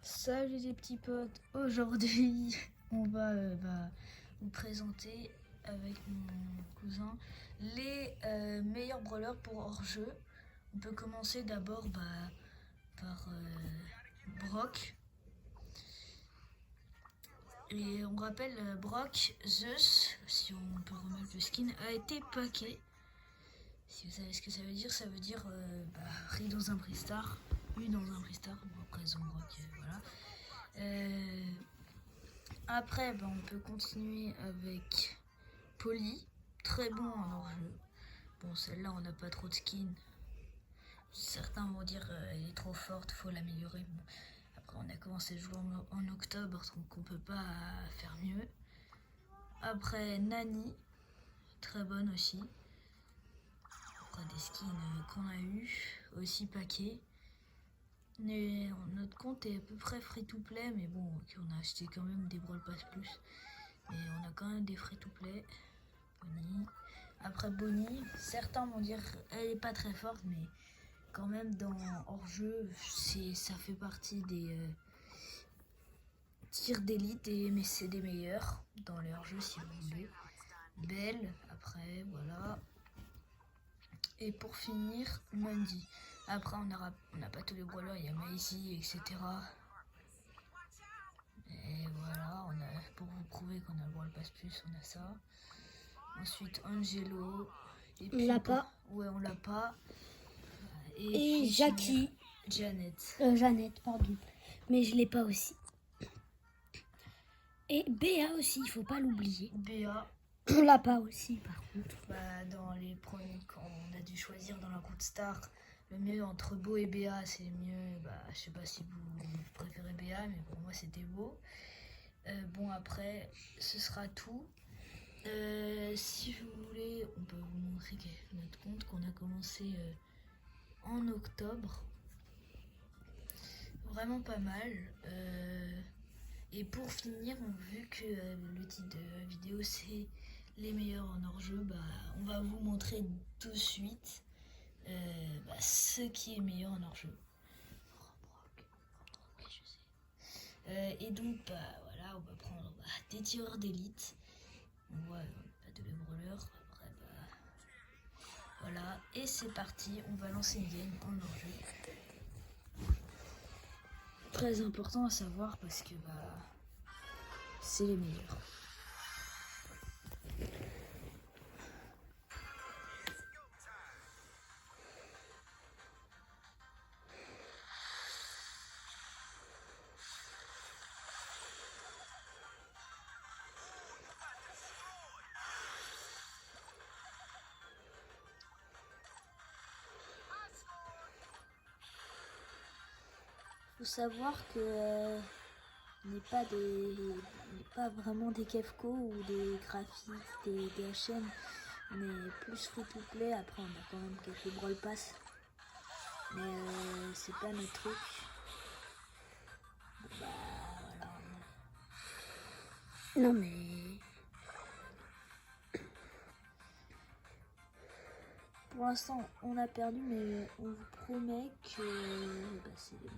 Salut les petits potes, aujourd'hui on va vous présenter avec mon cousin les meilleurs brawlers pour hors-jeu. On peut commencer d'abord par Brock. Et on rappelle Brock, Zeus, si on peut remettre le skin, a été packé. Si vous savez ce que ça veut dire ri dans un Bristar, U dans un Bristar, bon, après Brock, voilà. Après, on peut continuer avec Polly, très bon en hors-jeu. Bon, celle-là, on n'a pas trop de skins. Certains vont dire elle est trop forte, faut l'améliorer. Bon, après, on a commencé à jouer en octobre, donc on peut pas faire mieux. Après, Nani, très bonne aussi. Après, des skins qu'on a eu, aussi paquets. Mais notre compte est à peu près free-to-play, mais bon, on a acheté quand même des Brawl Pass Plus. Mais on a quand même des free-to-play. Bonnie. Après Bonnie, certains vont dire elle est pas très forte, mais quand même dans hors-jeu, ça fait partie des tirs d'élite, mais c'est des meilleurs dans les hors-jeux si vous voulez. Belle, après, voilà. Et pour finir, Mandy. Après, on n'a pas tous les brawlers, il y a Maisie, etc. Et voilà, pour vous prouver qu'on a le Brawl Pass Plus, on a ça. Ensuite, Angelo. Et puis, on l'a pas. Ouais, on l'a pas. Et Jackie. Jeannette, pardon. Mais je l'ai pas aussi. Et Béa aussi, il faut pas l'oublier. Béa. On l'a pas aussi, par contre. Dans les premiers, quand on a dû choisir dans la Route Star, le mieux entre Beau et Béa, c'est mieux. Je sais pas si vous préférez Béa, mais pour moi c'était Beau. Bon, après, ce sera tout. Si vous voulez, on peut vous montrer notre compte qu'on a commencé en octobre. Vraiment pas mal. Et pour finir, vu que le titre de vidéo c'est les meilleurs en hors-jeu, on va vous montrer tout de suite ce qui est meilleur en hors-jeu. Et donc, voilà, on va prendre des tireurs d'élite. On voit pas de les brawlers. Après, voilà. Et c'est parti, on va lancer une game en hors-jeu. Très important à savoir parce que c'est les meilleurs. Faut savoir que n'est pas vraiment des Kefko ou des graphiques, des DHM, mais plus free-to-play. Après, on a quand même quelques Brawl Pass, mais c'est pas notre truc. Voilà. Non mais... Pour l'instant, on a perdu, mais on vous promet que c'est les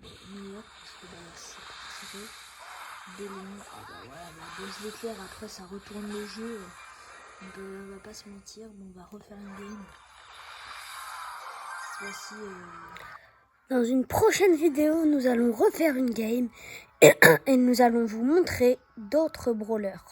meilleurs parce que c'est tiré. Des lignes, la dose d'éclair, après ça retourne le jeu. On va pas se mentir, on va refaire une game. Cette fois-ci. Dans une prochaine vidéo, nous allons refaire une game et nous allons vous montrer d'autres brawlers.